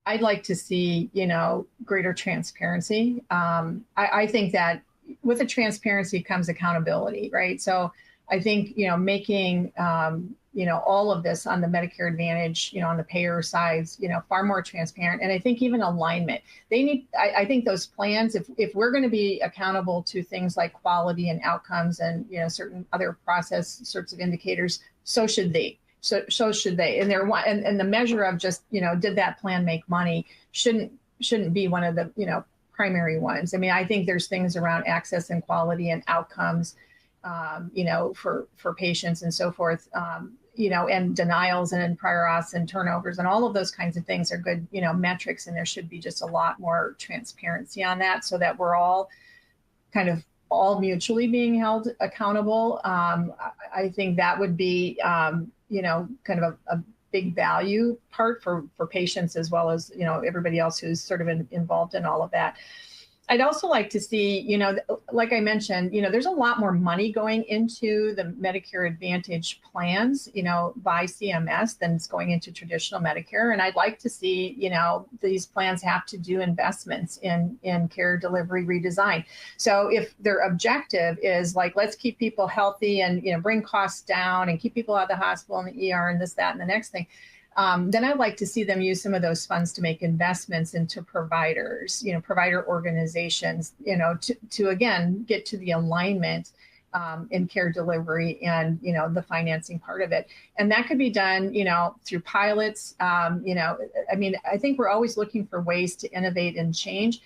I'd like to see, greater transparency. I think that with the transparency comes accountability, right? So I think, making, all of this on the Medicare Advantage, on the payer sides, far more transparent. And I think even alignment, I think those plans, if we're going to be accountable to things like quality and outcomes and, certain other process sorts of indicators, so should they. So should they. And and the measure of just, did that plan make money shouldn't be one of the, primary ones. I mean, I think there's things around access and quality and outcomes, for patients and so forth, and denials and prior auths and turnovers and all of those kinds of things are good, metrics. And there should be just a lot more transparency on that so that we're all kind of all mutually being held accountable. I think that would be, kind of a big value part for patients as well as, everybody else who's sort of involved in all of that. I'd also like to see, like I mentioned, there's a lot more money going into the Medicare Advantage plans, by CMS than it's going into traditional Medicare. And I'd like to see, these plans have to do investments in care delivery redesign. So if their objective is like, let's keep people healthy and, bring costs down and keep people out of the hospital and the ER and this, that, and the next thing, then I'd like to see them use some of those funds to make investments into providers, provider organizations, to again, get to the alignment in care delivery and, the financing part of it. And that could be done, through pilots. I mean, I think we're always looking for ways to innovate and change.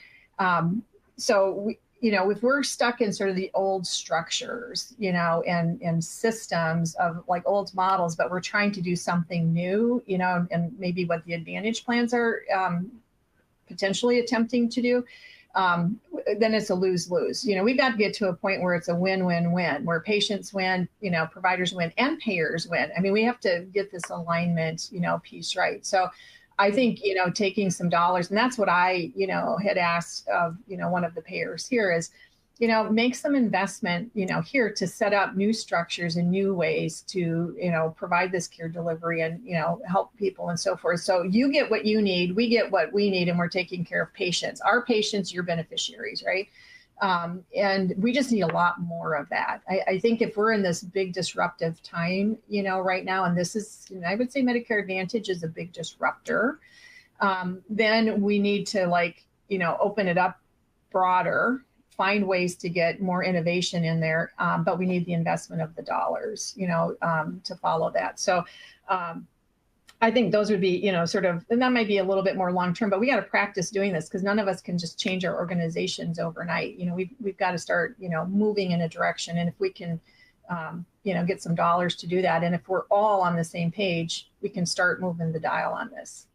If we're stuck in sort of the old structures, and systems of like old models, but we're trying to do something new, and maybe what the Advantage plans are potentially attempting to do, then it's a lose-lose. We've got to get to a point where it's a win-win-win, where patients win, providers win, and payers win. I mean, we have to get this alignment, piece right. So I think, taking some dollars, and that's what I, had asked of, one of the payers here is, make some investment, here to set up new structures and new ways to, provide this care delivery and, help people and so forth. So you get what you need, we get what we need, and we're taking care of patients. Our patients, your beneficiaries, right? And we just need a lot more of that. I think if we're in this big disruptive time, right now, and this is, I would say Medicare Advantage is a big disruptor, then we need to open it up broader, find ways to get more innovation in there. But we need the investment of the dollars, to follow that. So, I think those would be, sort of, and that might be a little bit more long-term, but we got to practice doing this because none of us can just change our organizations overnight. We've got to start, moving in a direction. And if we can, get some dollars to do that, and if we're all on the same page, we can start moving the dial on this.